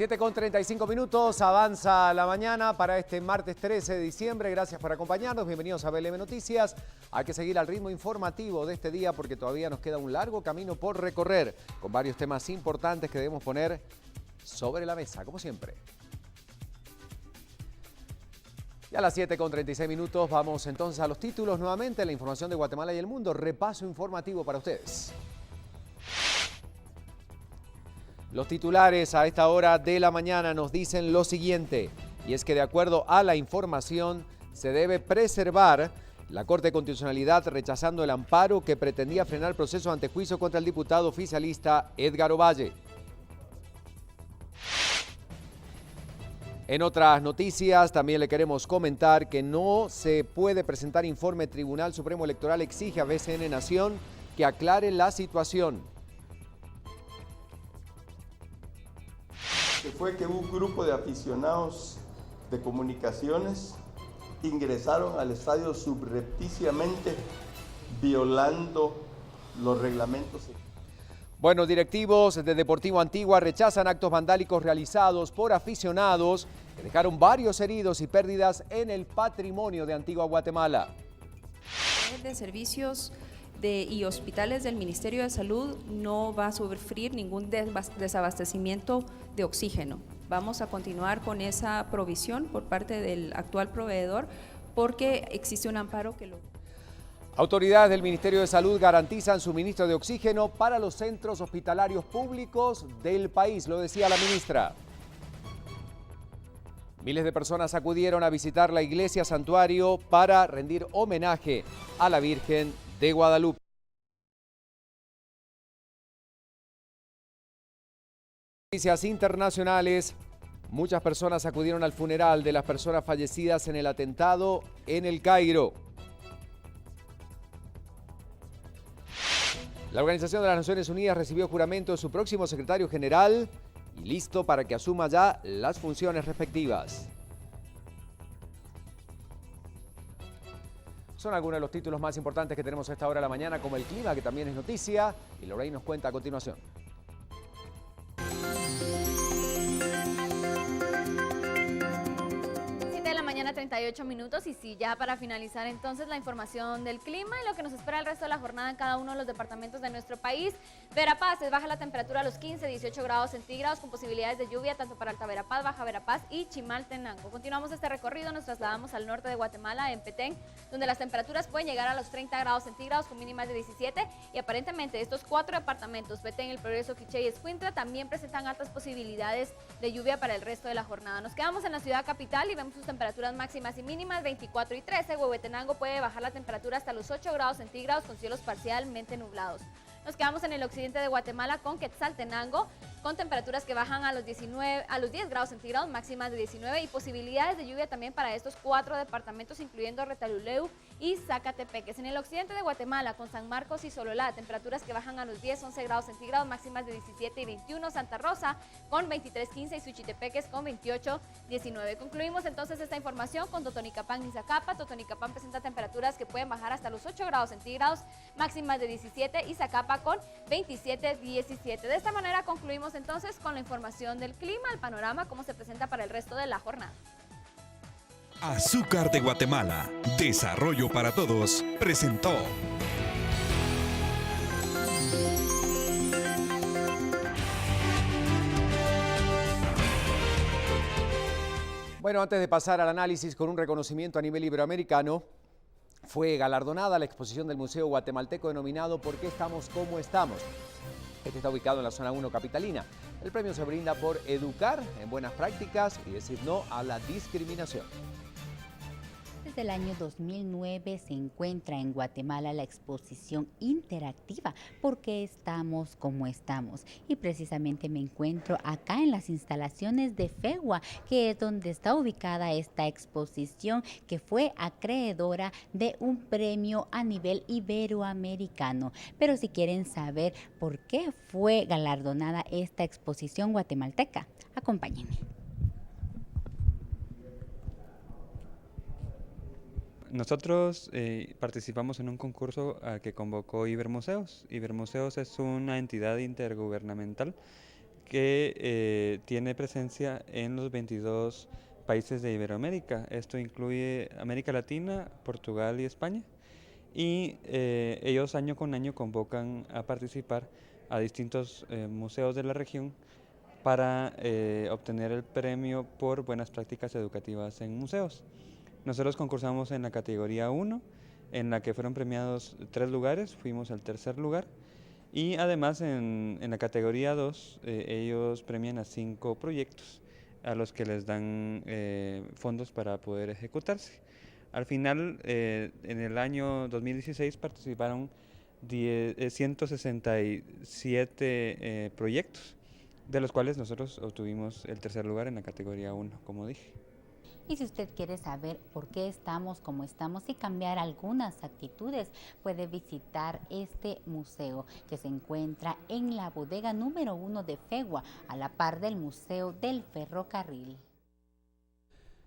7:35, avanza la mañana para este martes 13 de diciembre. Gracias por acompañarnos, bienvenidos a BLM Noticias. Hay que seguir al ritmo informativo de este día porque todavía nos queda un largo camino por recorrer, con varios temas importantes que debemos poner sobre la mesa, como siempre. Y a las 7:36 vamos entonces a los títulos nuevamente, la información de Guatemala y el mundo. Repaso informativo para ustedes. Los titulares a esta hora de la mañana nos dicen lo siguiente, y es que de acuerdo a la información se debe preservar la Corte de Constitucionalidad rechazando el amparo que pretendía frenar el proceso ante juicio contra el diputado oficialista Edgar Ovalle. En otras noticias también le queremos comentar que no se puede presentar informe. Tribunal Supremo Electoral exige a BCN Nación que aclare la situación. Que fue que un grupo de aficionados de comunicaciones ingresaron al estadio subrepticiamente violando los reglamentos. Bueno, directivos de Deportivo Antigua rechazan actos vandálicos realizados por aficionados que dejaron varios heridos y pérdidas en el patrimonio de Antigua Guatemala. De servicios y hospitales del Ministerio de Salud no va a sufrir ningún desabastecimiento de oxígeno. Vamos a continuar con esa provisión por parte del actual proveedor porque existe un amparo que lo... Autoridades del Ministerio de Salud garantizan suministro de oxígeno para los centros hospitalarios públicos del país, lo decía la ministra. Miles de personas acudieron a visitar la iglesia santuario para rendir homenaje a la Virgen de Guadalupe. Noticias internacionales. Muchas personas acudieron al funeral de las personas fallecidas en el atentado en El Cairo. La Organización de las Naciones Unidas recibió juramento de su próximo secretario general y listo para que asuma ya las funciones respectivas. Son algunos de los títulos más importantes que tenemos a esta hora de la mañana, como el clima, que también es noticia, y Lorraine nos cuenta a continuación. Mañana 38 minutos y sí, ya para finalizar entonces la información del clima y lo que nos espera el resto de la jornada en cada uno de los departamentos de nuestro país. Verapaz, baja la temperatura a los 15-18 grados centígrados con posibilidades de lluvia tanto para Alta Verapaz, Baja Verapaz y Chimaltenango. Continuamos este recorrido, nos trasladamos al norte de Guatemala, en Petén, donde las temperaturas pueden llegar a los 30 grados centígrados con mínimas de 17 y aparentemente estos 4 departamentos, Petén, El Progreso, Quiché y Escuintla, también presentan altas posibilidades de lluvia para el resto de la jornada. Nos quedamos en la ciudad capital y vemos sus temperaturas máximas y mínimas 24 y 13. Huehuetenango puede bajar la temperatura hasta los 8 grados centígrados con cielos parcialmente nublados. Nos quedamos en el occidente de Guatemala con Quetzaltenango, con temperaturas que bajan a los 10 grados centígrados, máximas de 19 y posibilidades de lluvia también para estos 4 departamentos, incluyendo Retaluleu y Zacatepeques. En el occidente de Guatemala, con San Marcos y Sololá, temperaturas que bajan a los 10-11 grados centígrados, máximas de 17 y 21. Santa Rosa con 23-15 y Suchitepeques con 28-19. Concluimos entonces esta información con Totonicapán y Zacapa. Totonicapán presenta temperaturas que pueden bajar hasta los 8 grados centígrados, máximas de 17 y Zacapa con 27-17. De esta manera concluimos entonces con la información del clima, el panorama, cómo se presenta para el resto de la jornada. Azúcar de Guatemala, desarrollo para todos, presentó. Bueno, antes de pasar al análisis con un reconocimiento a nivel iberoamericano, fue galardonada la exposición del Museo Guatemalteco denominado ¿Por qué estamos como estamos? Este está ubicado en la zona 1 capitalina. El premio se brinda por educar en buenas prácticas y decir no a la discriminación. Desde el año 2009 se encuentra en Guatemala la exposición interactiva ¿Por qué estamos como estamos? Y precisamente me encuentro acá en las instalaciones de FEGUA, que es donde está ubicada esta exposición que fue acreedora de un premio a nivel iberoamericano. Pero si quieren saber por qué fue galardonada esta exposición guatemalteca, acompáñenme. Nosotros participamos en un concurso que convocó Ibermuseos. Ibermuseos es una entidad intergubernamental que tiene presencia en los 22 países de Iberoamérica. Esto incluye América Latina, Portugal y España. Y ellos año con año convocan a participar a distintos museos de la región para obtener el premio por buenas prácticas educativas en museos. Nosotros concursamos en la categoría 1, en la que fueron premiados 3 lugares, fuimos al tercer lugar. Y además en la categoría 2 ellos premian a 5 proyectos a los que les dan fondos para poder ejecutarse. Al final, en el año 2016 participaron 167 proyectos, de los cuales nosotros obtuvimos el tercer lugar en la categoría 1, como dije. Y si usted quiere saber por qué estamos como estamos y cambiar algunas actitudes, puede visitar este museo que se encuentra en la bodega número 1 de Fegua, a la par del Museo del Ferrocarril.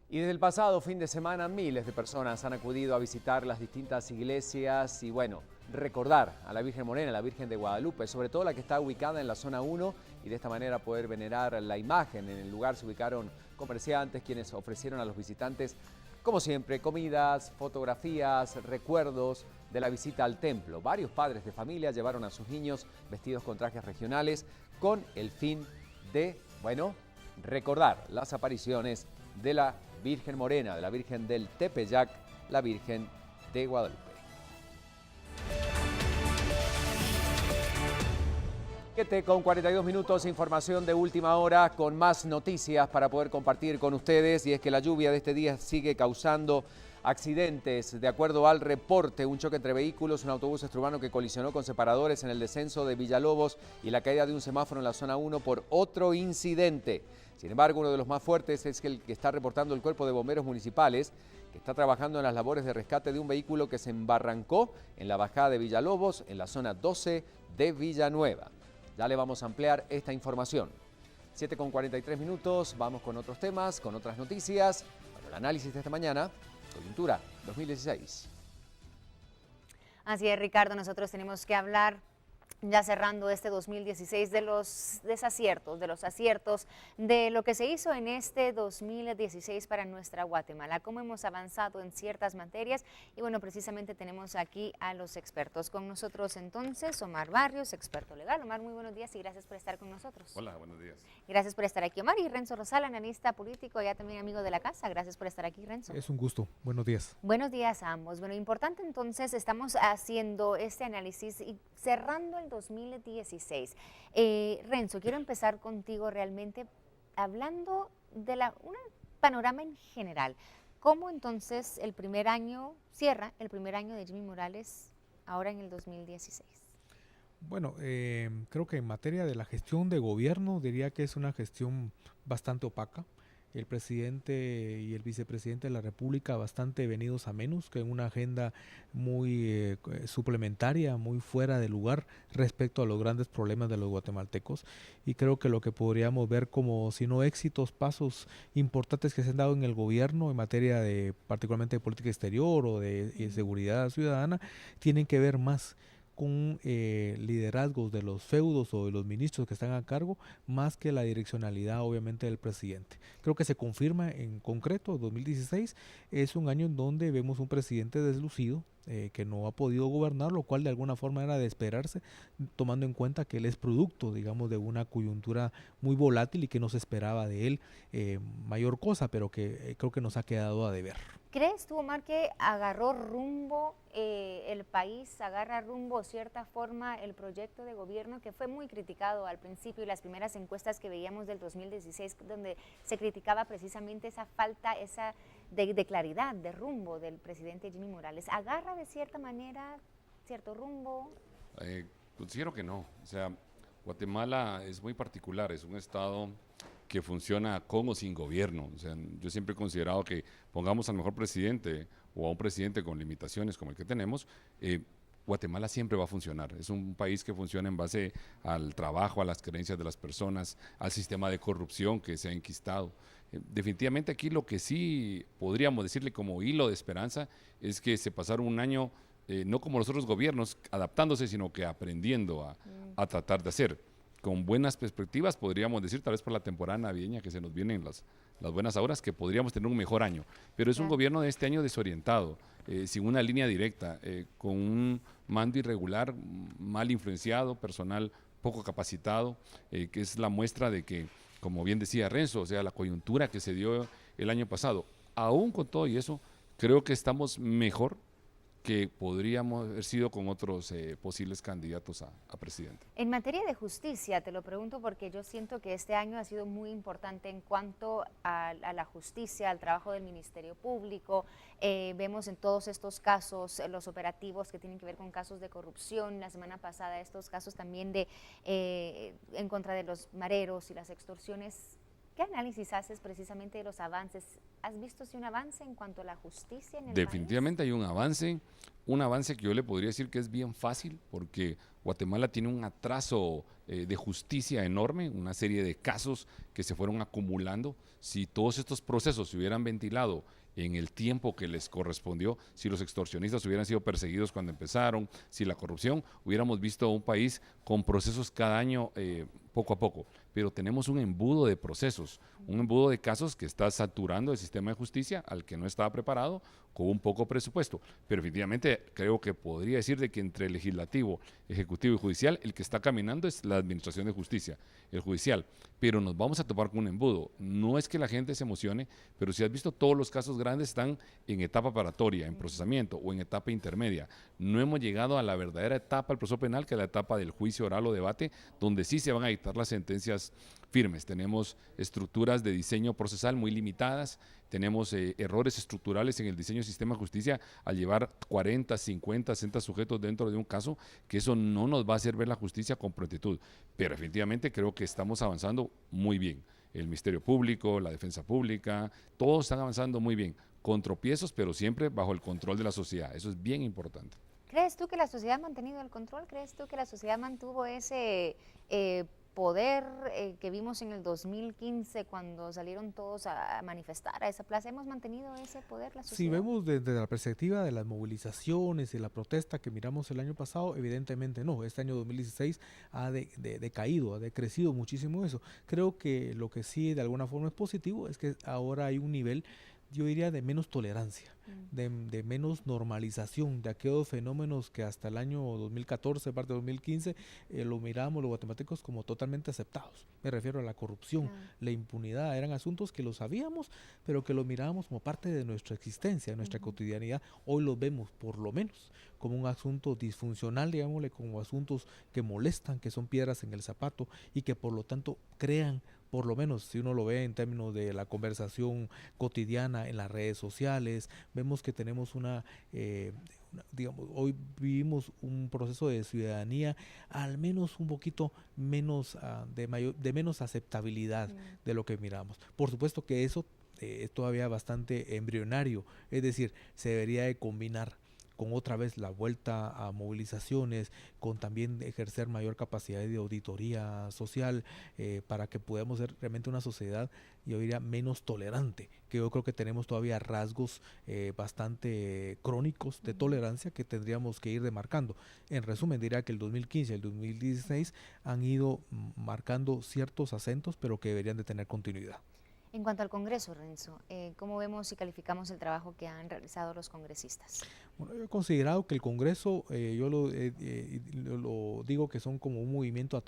Y desde el pasado fin de semana miles de personas han acudido a visitar las distintas iglesias y bueno, recordar a la Virgen Morena, la Virgen de Guadalupe, sobre todo la que está ubicada en la zona 1 y de esta manera poder venerar la imagen. En el lugar se ubicaron comerciantes quienes ofrecieron a los visitantes, como siempre, comidas, fotografías, recuerdos de la visita al templo. Varios padres de familia llevaron a sus niños vestidos con trajes regionales con el fin de, bueno, recordar las apariciones de la Virgen Morena, de la Virgen del Tepeyac, la Virgen de Guadalupe. 7:42, información de última hora con más noticias para poder compartir con ustedes, y es que la lluvia de este día sigue causando accidentes. De acuerdo al reporte, un choque entre vehículos, un autobús extraurbano que colisionó con separadores en el descenso de Villalobos y la caída de un semáforo en la zona 1 por otro incidente. Sin embargo, uno de los más fuertes es el que está reportando el Cuerpo de Bomberos Municipales, que está trabajando en las labores de rescate de un vehículo que se embarrancó en la bajada de Villalobos, en la zona 12 de Villanueva. Ya le vamos a ampliar esta información. 7:43, vamos con otros temas, con otras noticias. Para el análisis de esta mañana, coyuntura 2016. Así es, Ricardo, nosotros tenemos que hablar, ya cerrando este 2016, de los desaciertos, de los aciertos, de lo que se hizo en este 2016 para nuestra Guatemala, cómo hemos avanzado en ciertas materias. Y bueno, precisamente tenemos aquí a los expertos con nosotros entonces. Omar Barrios, experto legal. Omar, muy buenos días y gracias por estar con nosotros. Hola, buenos días. Gracias por estar aquí, Omar. Y Renzo Rosal, analista político, ya también amigo de la casa. Gracias por estar aquí, Renzo. Es un gusto. Buenos días. Buenos días a ambos. Bueno, importante entonces, estamos haciendo este análisis y cerrando el 2016. Renzo, quiero empezar contigo realmente hablando de un panorama en general. ¿Cómo entonces el primer año cierra el primer año de Jimmy Morales ahora en el 2016? Bueno, creo que en materia de la gestión de gobierno diría que es una gestión bastante opaca. El presidente y el vicepresidente de la República bastante venidos a menos, que en una agenda muy suplementaria, muy fuera de lugar respecto a los grandes problemas de los guatemaltecos. Y creo que lo que podríamos ver como, si no éxitos, pasos importantes que se han dado en el gobierno en materia de, particularmente de política exterior o de seguridad ciudadana, tienen que ver más con liderazgos de los feudos o de los ministros que están a cargo, más que la direccionalidad obviamente del presidente. Creo que se confirma en concreto, 2016 es un año en donde vemos un presidente deslucido, que no ha podido gobernar, lo cual de alguna forma era de esperarse, tomando en cuenta que él es producto, digamos, de una coyuntura muy volátil y que no se esperaba de él mayor cosa, pero que creo que nos ha quedado a deber. ¿Crees tú, Omar, que agarró rumbo el país, agarra rumbo de cierta forma el proyecto de gobierno que fue muy criticado al principio y las primeras encuestas que veíamos del 2016, donde se criticaba precisamente esa falta de claridad, de rumbo del presidente Jimmy Morales? ¿Agarra de cierta manera cierto rumbo? Considero que no. O sea, Guatemala es muy particular, es un estado que funciona con o sin gobierno. O sea, yo siempre he considerado que pongamos al mejor presidente o a un presidente con limitaciones como el que tenemos, Guatemala siempre va a funcionar. Es un país que funciona en base al trabajo, a las creencias de las personas, al sistema de corrupción que se ha enquistado. Definitivamente aquí lo que sí podríamos decirle como hilo de esperanza es que se pasaron un año, no como los otros gobiernos, adaptándose, sino que aprendiendo a tratar de hacer. con buenas perspectivas, podríamos decir, tal vez por la temporada navideña que se nos vienen las buenas horas, que podríamos tener un mejor año. Pero es un gobierno de este año desorientado, sin una línea directa, con un mando irregular, mal influenciado, personal poco capacitado, que es la muestra de que, como bien decía Renzo, o sea, la coyuntura que se dio el año pasado, aún con todo y eso, creo que estamos mejor que podríamos haber sido con otros posibles candidatos a presidente. En materia de justicia, te lo pregunto porque yo siento que este año ha sido muy importante en cuanto a la justicia, al trabajo del Ministerio Público. Vemos en todos estos casos los operativos que tienen que ver con casos de corrupción. La semana pasada estos casos también en contra de los mareros y las extorsiones. ¿Qué análisis haces precisamente de los avances? ¿Has visto si un avance en cuanto a la justicia en el Definitivamente hay un avance que yo le podría decir que es bien fácil, porque Guatemala tiene un atraso de justicia enorme, una serie de casos que se fueron acumulando. Si todos estos procesos se hubieran ventilado en el tiempo que les correspondió, si los extorsionistas hubieran sido perseguidos cuando empezaron, si la corrupción, hubiéramos visto un país con procesos cada año poco a poco. Pero tenemos un embudo de procesos, un embudo de casos que está saturando el sistema de justicia al que no estaba preparado, con un poco presupuesto. Pero efectivamente creo que podría decir de que entre legislativo, ejecutivo y judicial, el que está caminando es la administración de justicia, el judicial. Pero nos vamos a topar con un embudo. No es que la gente se emocione, pero si has visto, todos los casos grandes están en etapa paratoria, en procesamiento o en etapa intermedia. No hemos llegado a la verdadera etapa del proceso penal, que es la etapa del juicio oral o debate, donde sí se van a dictar las sentencias firmes. Tenemos estructuras de diseño procesal muy limitadas, tenemos errores estructurales en el diseño del sistema de justicia al llevar 40, 50, 60 sujetos dentro de un caso, que eso no nos va a hacer ver la justicia con prontitud. Pero definitivamente creo que estamos avanzando muy bien. El Ministerio Público, la Defensa Pública, todos están avanzando muy bien, con tropiezos, pero siempre bajo el control de la sociedad. Eso es bien importante. ¿Crees tú que la sociedad ha mantenido el control? ¿Crees tú que la sociedad mantuvo ese poder que vimos en el 2015 cuando salieron todos a manifestar a esa plaza? ¿Hemos mantenido ese poder la sociedad? Si vemos desde la perspectiva de las movilizaciones y la protesta que miramos el año pasado, evidentemente no. Este año 2016 ha decaído, ha decrecido muchísimo eso. Creo que lo que sí de alguna forma es positivo es que ahora hay un nivel, yo diría, de menos tolerancia, de menos normalización de aquellos fenómenos que hasta el año 2014, parte de 2015, lo mirábamos los guatemaltecos como totalmente aceptados. Me refiero a la corrupción, la impunidad, eran asuntos que lo sabíamos, pero que lo mirábamos como parte de nuestra existencia, de nuestra cotidianidad. Hoy los vemos, por lo menos, como un asunto disfuncional, digámosle, como asuntos que molestan, que son piedras en el zapato y que por lo tanto crean, por lo menos si uno lo ve en términos de la conversación cotidiana en las redes sociales, vemos que tenemos digamos, hoy vivimos un proceso de ciudadanía al menos un poquito menos, de menos aceptabilidad de lo que miramos. Por supuesto que eso es todavía bastante embrionario, es decir, se debería de combinar con otra vez la vuelta a movilizaciones, con también ejercer mayor capacidad de auditoría social para que podamos ser realmente una sociedad, yo diría, menos tolerante, que yo creo que tenemos todavía rasgos bastante crónicos de tolerancia que tendríamos que ir demarcando. En resumen, diría que el 2015 y el 2016 han ido marcando ciertos acentos, pero que deberían de tener continuidad. En cuanto al Congreso, Renzo, ¿cómo vemos y calificamos el trabajo que han realizado los congresistas? Bueno, yo he considerado que el Congreso, yo lo digo que son como un movimiento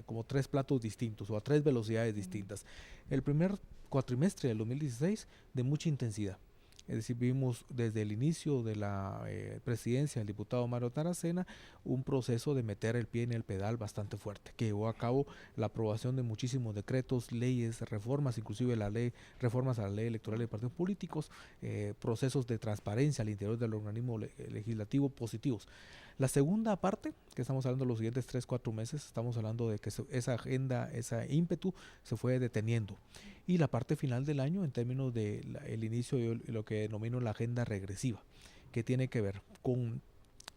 como tres platos distintos o a tres velocidades distintas. El primer cuatrimestre del 2016 de mucha intensidad. Es decir, vimos desde el inicio de la presidencia del diputado Mario Taracena un proceso de meter el pie en el pedal bastante fuerte, que llevó a cabo la aprobación de muchísimos decretos, leyes, reformas, inclusive reformas a la ley electoral de partidos políticos, procesos de transparencia al interior del organismo legislativo positivos. La segunda parte, que estamos hablando de los siguientes 3-4 meses, estamos hablando de que esa agenda, ese ímpetu se fue deteniendo. Y la parte final del año, en términos del inicio de lo que denomino la agenda regresiva, que tiene que ver con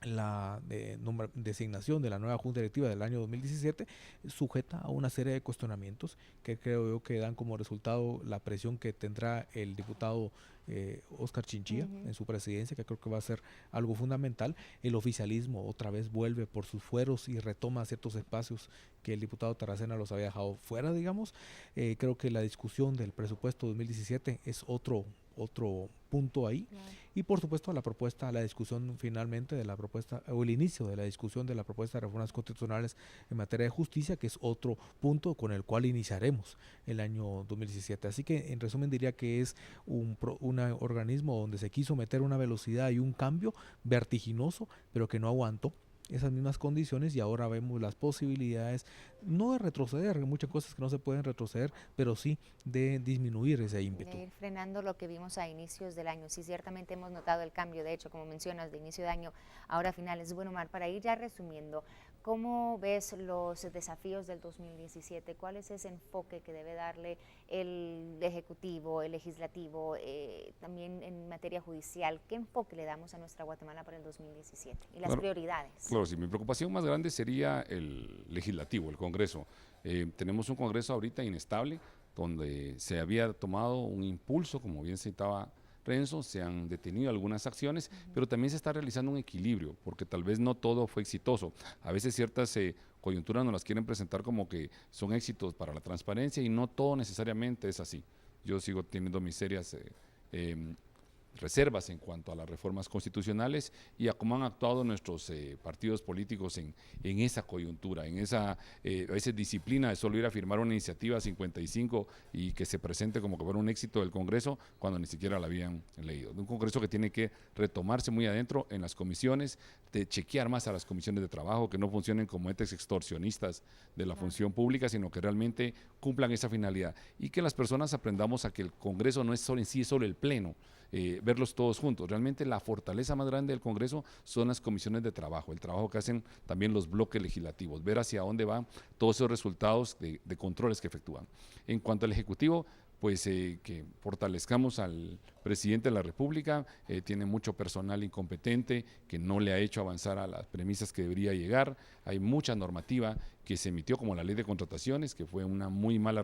la designación de la nueva Junta Directiva del año 2017 sujeta a una serie de cuestionamientos que creo yo que dan como resultado la presión que tendrá el diputado Óscar Chinchilla en su presidencia, que creo que va a ser algo fundamental. El oficialismo otra vez vuelve por sus fueros y retoma ciertos espacios que el diputado Taracena los había dejado fuera, digamos. Creo que la discusión del presupuesto 2017 es otro punto ahí. Y por supuesto la discusión finalmente de la propuesta, o el inicio de la discusión de la propuesta de reformas constitucionales en materia de justicia, que es otro punto con el cual iniciaremos el año 2017. Así que en resumen diría que es un organismo donde se quiso meter una velocidad y un cambio vertiginoso, pero que no aguantó esas mismas condiciones, y ahora vemos las posibilidades, no de retroceder, hay muchas cosas que no se pueden retroceder, pero sí de disminuir ese ímpetu. De ir frenando lo que vimos a inicios del año. Sí, ciertamente hemos notado el cambio, de hecho, como mencionas, de inicio de año, ahora finales. Bueno, Omar, para ir ya resumiendo, ¿cómo ves los desafíos del 2017? ¿Cuál es ese enfoque que debe darle el Ejecutivo, el Legislativo, también en materia judicial? ¿Qué enfoque le damos a nuestra Guatemala para el 2017? Y las prioridades. Claro, sí, mi preocupación más grande sería el Legislativo, el Congreso. Tenemos un Congreso ahorita inestable, donde se había tomado un impulso, como bien citaba Renzo, se han detenido algunas acciones, pero también se está realizando un equilibrio, porque tal vez no todo fue exitoso. A veces ciertas coyunturas nos las quieren presentar como que son éxitos para la transparencia, y no todo necesariamente es así. Yo sigo teniendo mis serias reservas en cuanto a las reformas constitucionales y a cómo han actuado nuestros partidos políticos en esa coyuntura, en esa disciplina de solo ir a firmar una iniciativa 55 y que se presente como que fuera un éxito del Congreso cuando ni siquiera la habían leído. Un Congreso que tiene que retomarse muy adentro en las comisiones, de chequear más a las comisiones de trabajo, que no funcionen como entes extorsionistas de la función pública, sino que realmente cumplan esa finalidad, y que las personas aprendamos a que el Congreso no es solo en sí, es solo el Pleno. Verlos todos juntos. Realmente la fortaleza más grande del Congreso son las comisiones de trabajo, el trabajo que hacen también los bloques legislativos, ver hacia dónde van todos esos resultados de controles que efectúan. En cuanto al Ejecutivo, pues que fortalezcamos al presidente de la República, tiene mucho personal incompetente que no le ha hecho avanzar a las premisas que debería llegar. Hay mucha normativa que se emitió, como la ley de contrataciones, que fue una muy mala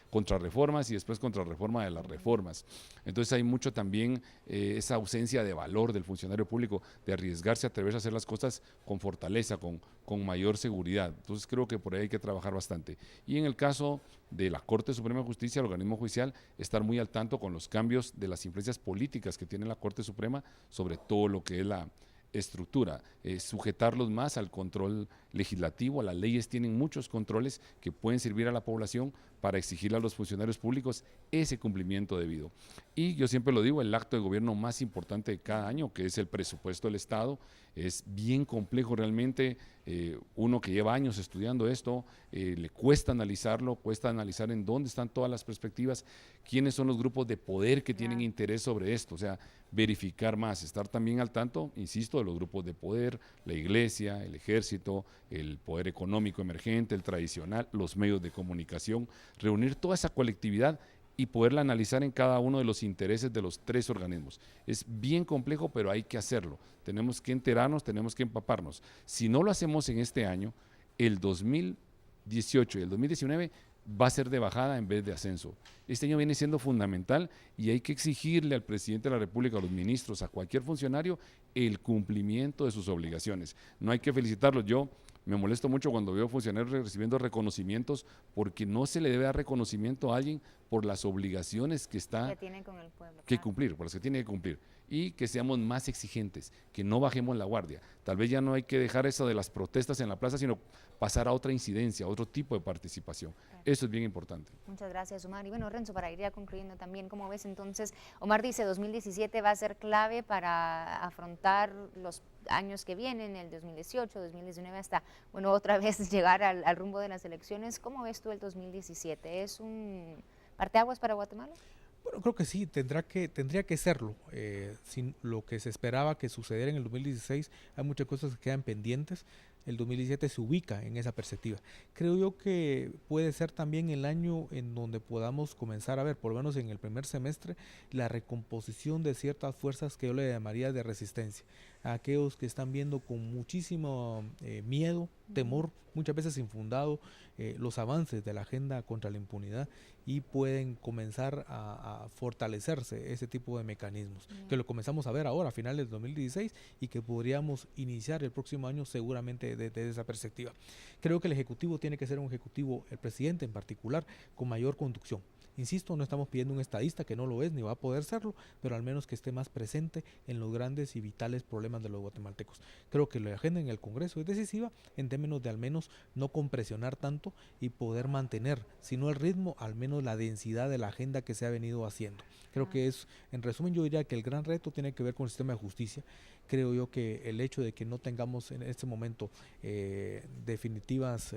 contrarreformas y después contrarreforma de las reformas. Entonces hay mucho también esa ausencia de valor del funcionario público, de arriesgarse, atreverse a hacer las cosas con fortaleza, con mayor seguridad. Entonces creo que por ahí hay que trabajar bastante. Y en el caso de la Corte Suprema de Justicia, el organismo judicial, estar muy al tanto con los cambios de las influencias políticas que tiene la Corte Suprema sobre todo lo que es la estructura, sujetarlos más al control legislativo. Las leyes tienen muchos controles que pueden servir a la población para exigirle a los funcionarios públicos ese cumplimiento debido. Y yo siempre lo digo, el acto de gobierno más importante de cada año, que es el presupuesto del Estado, es bien complejo realmente. Uno que lleva años estudiando esto, le cuesta analizarlo, cuesta analizar en dónde están todas las perspectivas, quiénes son los grupos de poder que tienen interés sobre esto, o sea, verificar más, estar también al tanto, insisto, de los grupos de poder, la iglesia, el ejército, el poder económico emergente, el tradicional, los medios de comunicación, reunir toda esa colectividad y poderla analizar en cada uno de los intereses de los tres organismos. Es bien complejo, pero hay que hacerlo. Tenemos que enterarnos, tenemos que empaparnos. Si no lo hacemos en este año, el 2018 y el 2019 va a ser de bajada en vez de ascenso. Este año viene siendo fundamental y hay que exigirle al presidente de la República, a los ministros, a cualquier funcionario, el cumplimiento de sus obligaciones. No hay que felicitarlos. Yo me molesto mucho cuando veo funcionarios recibiendo reconocimientos, porque no se le debe dar reconocimiento a alguien por las obligaciones que tiene con el pueblo, que cumplir, por las que tiene que cumplir, y que seamos más exigentes, que no bajemos la guardia. Tal vez ya no hay que dejar eso de las protestas en la plaza, sino pasar a otra incidencia, a otro tipo de participación. Eso es bien importante. Muchas gracias, Omar. Y bueno, Renzo, para ir ya concluyendo también, ¿cómo ves entonces? Omar dice 2017 va a ser clave para afrontar los años que vienen, el 2018, 2019, hasta, bueno, otra vez llegar al rumbo de las elecciones. ¿Cómo ves tú el 2017? ¿Es un parteaguas para Guatemala? Bueno, creo que sí, tendría que serlo. Sin lo que se esperaba que sucediera en el 2016, hay muchas cosas que quedan pendientes. el 2017 se ubica en esa perspectiva. Creo yo que puede ser también el año en donde podamos comenzar a ver, por lo menos en el primer semestre, la recomposición de ciertas fuerzas que yo le llamaría de resistencia. A aquellos que están viendo con muchísimo miedo, temor, muchas veces infundado, los avances de la agenda contra la impunidad, y pueden comenzar a fortalecerse ese tipo de mecanismos, que lo comenzamos a ver ahora a finales del 2016 y que podríamos iniciar el próximo año seguramente desde esa perspectiva. Creo que el Ejecutivo tiene que ser un Ejecutivo, el presidente en particular, con mayor conducción. Insisto, no estamos pidiendo un estadista que no lo es ni va a poder serlo, pero al menos que esté más presente en los grandes y vitales problemas de los guatemaltecos. Creo que la agenda en el Congreso es decisiva en términos de al menos no compresionar tanto y poder mantener, si no el ritmo, al menos la densidad de la agenda que se ha venido haciendo. Creo que es, en resumen, yo diría que el gran reto tiene que ver con el sistema de justicia. Creo yo que el hecho de que no tengamos en este momento definitivas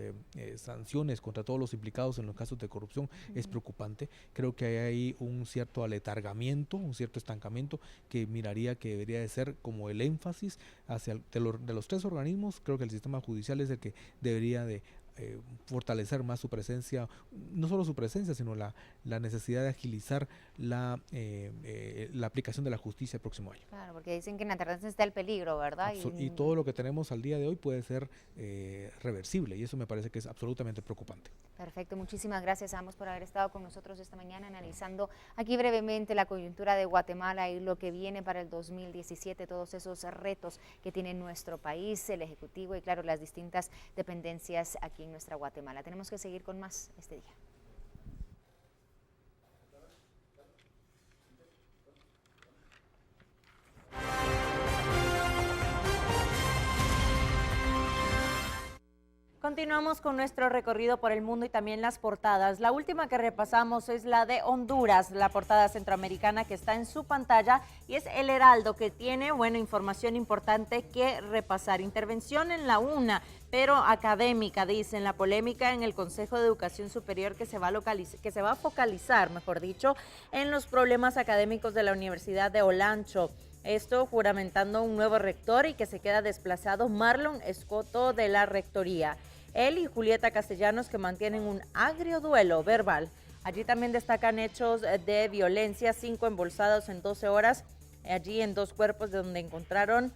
sanciones contra todos los implicados en los casos de corrupción es preocupante. Creo que hay ahí un cierto aletargamiento, un cierto estancamiento que miraría que debería de ser como el énfasis hacia de los tres organismos. Creo que el sistema judicial es el que debería de fortalecer más su presencia, no solo su presencia, sino la necesidad de agilizar la aplicación de la justicia el próximo año. Claro, porque dicen que en la tardanza está el peligro, ¿verdad? Y todo lo que tenemos al día de hoy puede ser reversible, y eso me parece que es absolutamente preocupante. Perfecto, muchísimas gracias a ambos por haber estado con nosotros esta mañana analizando aquí brevemente la coyuntura de Guatemala y lo que viene para el 2017, todos esos retos que tiene nuestro país, el Ejecutivo y claro, las distintas dependencias aquí en nuestra Guatemala. Tenemos que seguir con más este día. Continuamos con nuestro recorrido por el mundo y también las portadas. La última que repasamos es la de Honduras, la portada centroamericana que está en su pantalla y es El Heraldo, que tiene, información importante que repasar. Intervención en la UNA, pero académica, dicen, la polémica en el Consejo de Educación Superior que se va a focalizar, en los problemas académicos de la Universidad de Olancho. Esto juramentando un nuevo rector y que se queda desplazado Marlon Escoto de la rectoría. Él y Julieta Castellanos que mantienen un agrio duelo verbal. Allí también destacan hechos de violencia, 5 embolsados en 12 horas, allí en 2 cuerpos donde encontraron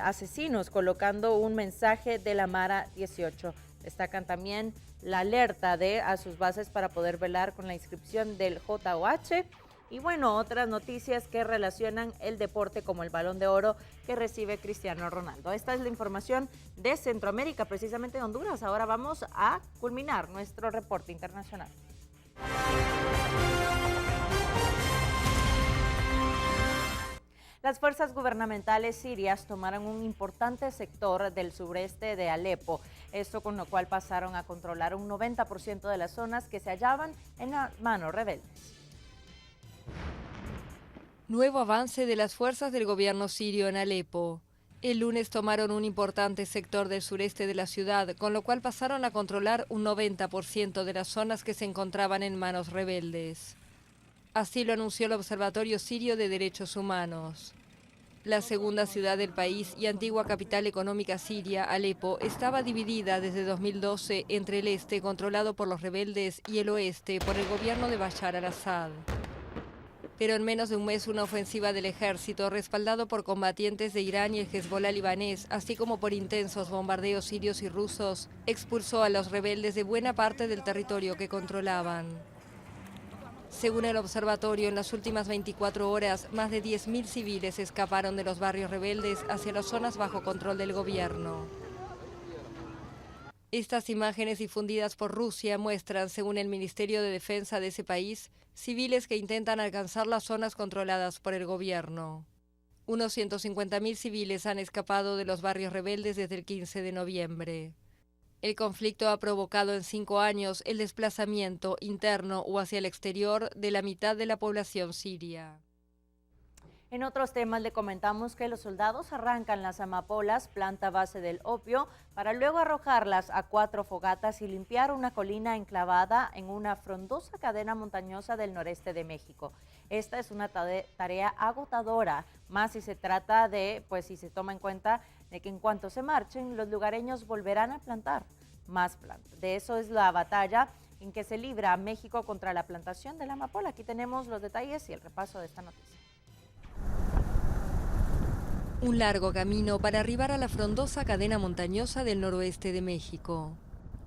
asesinos colocando un mensaje de la Mara 18. Destacan también la alerta a sus bases para poder velar con la inscripción del JOH. Y otras noticias que relacionan el deporte como el Balón de Oro que recibe Cristiano Ronaldo. Esta es la información de Centroamérica, precisamente de Honduras. Ahora vamos a culminar nuestro reporte internacional. Las fuerzas gubernamentales sirias tomaron un importante sector del sureste de Alepo, esto con lo cual pasaron a controlar un 90% de las zonas que se hallaban en manos rebeldes. Nuevo avance de las fuerzas del gobierno sirio en Alepo. El lunes tomaron un importante sector del sureste de la ciudad, con lo cual pasaron a controlar un 90% de las zonas que se encontraban en manos rebeldes. Así lo anunció el Observatorio Sirio de Derechos Humanos. La segunda ciudad del país y antigua capital económica siria, Alepo, estaba dividida desde 2012 entre el este, controlado por los rebeldes, y el oeste, por el gobierno de Bashar al-Assad. Pero en menos de un mes una ofensiva del ejército, respaldado por combatientes de Irán y el Hezbollah libanés, así como por intensos bombardeos sirios y rusos, expulsó a los rebeldes de buena parte del territorio que controlaban. Según el observatorio, en las últimas 24 horas, más de 10.000 civiles escaparon de los barrios rebeldes hacia las zonas bajo control del gobierno. Estas imágenes difundidas por Rusia muestran, según el Ministerio de Defensa de ese país, civiles que intentan alcanzar las zonas controladas por el gobierno. Unos 150.000 civiles han escapado de los barrios rebeldes desde el 15 de noviembre. El conflicto ha provocado en 5 años el desplazamiento interno o hacia el exterior de la mitad de la población siria. En otros temas le comentamos que los soldados arrancan las amapolas, planta base del opio, para luego arrojarlas a 4 fogatas y limpiar una colina enclavada en una frondosa cadena montañosa del noreste de México. Esta es una tarea agotadora, más si se trata de, si se toma en cuenta de que en cuanto se marchen, los lugareños volverán a plantar más plantas. De eso es la batalla en que se libra México contra la plantación de la amapola. Aquí tenemos los detalles y el repaso de esta noticia. Un largo camino para arribar a la frondosa cadena montañosa del noroeste de México.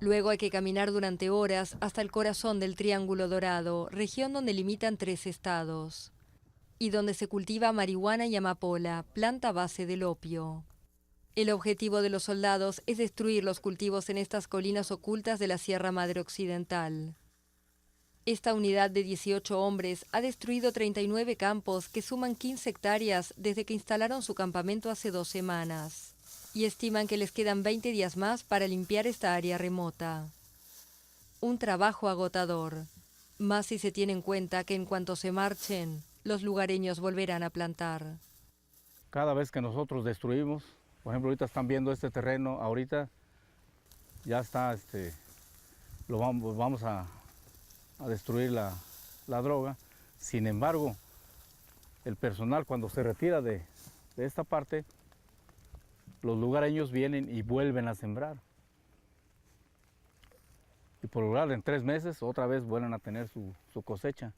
Luego hay que caminar durante horas hasta el corazón del Triángulo Dorado, región donde limitan 3 estados, y donde se cultiva marihuana y amapola, planta base del opio. El objetivo de los soldados es destruir los cultivos en estas colinas ocultas de la Sierra Madre Occidental. Esta unidad de 18 hombres ha destruido 39 campos que suman 15 hectáreas desde que instalaron su campamento hace 2 semanas y estiman que les quedan 20 días más para limpiar esta área remota. Un trabajo agotador, más si se tiene en cuenta que en cuanto se marchen, los lugareños volverán a plantar. Cada vez que nosotros destruimos, por ejemplo, ahorita están viendo este terreno, ahorita ya está, lo vamos a destruir la droga. Sin embargo, el personal cuando se retira de esta parte, los lugareños vienen y vuelven a sembrar. Y por lograr en 3 meses otra vez vuelven a tener su cosecha.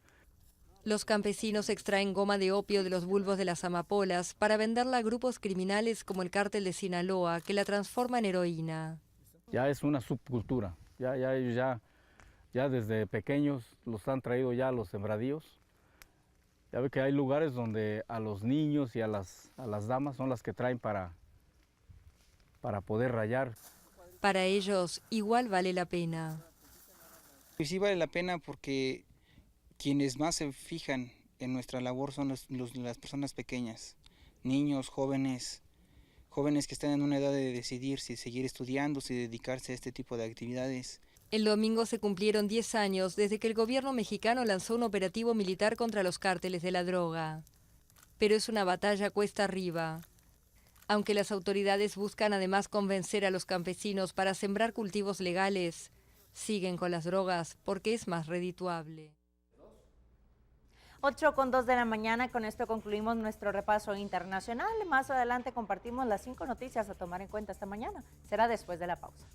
Los campesinos extraen goma de opio de los bulbos de las amapolas para venderla a grupos criminales como el Cártel de Sinaloa, que la transforma en heroína. Ya es una subcultura, ya desde pequeños los han traído ya a los sembradíos. Ya ve que hay lugares donde a los niños y a las damas son las que traen para poder rayar. Para ellos, igual vale la pena. Pues sí vale la pena porque quienes más se fijan en nuestra labor son las personas pequeñas, niños, jóvenes que están en una edad de decidir si seguir estudiando, si dedicarse a este tipo de actividades. El domingo se cumplieron 10 años desde que el gobierno mexicano lanzó un operativo militar contra los cárteles de la droga. Pero es una batalla cuesta arriba. Aunque las autoridades buscan además convencer a los campesinos para sembrar cultivos legales, siguen con las drogas porque es más redituable. 8:02 de la mañana, con esto concluimos nuestro repaso internacional. Más adelante compartimos las 5 noticias a tomar en cuenta esta mañana. Será después de la pausa.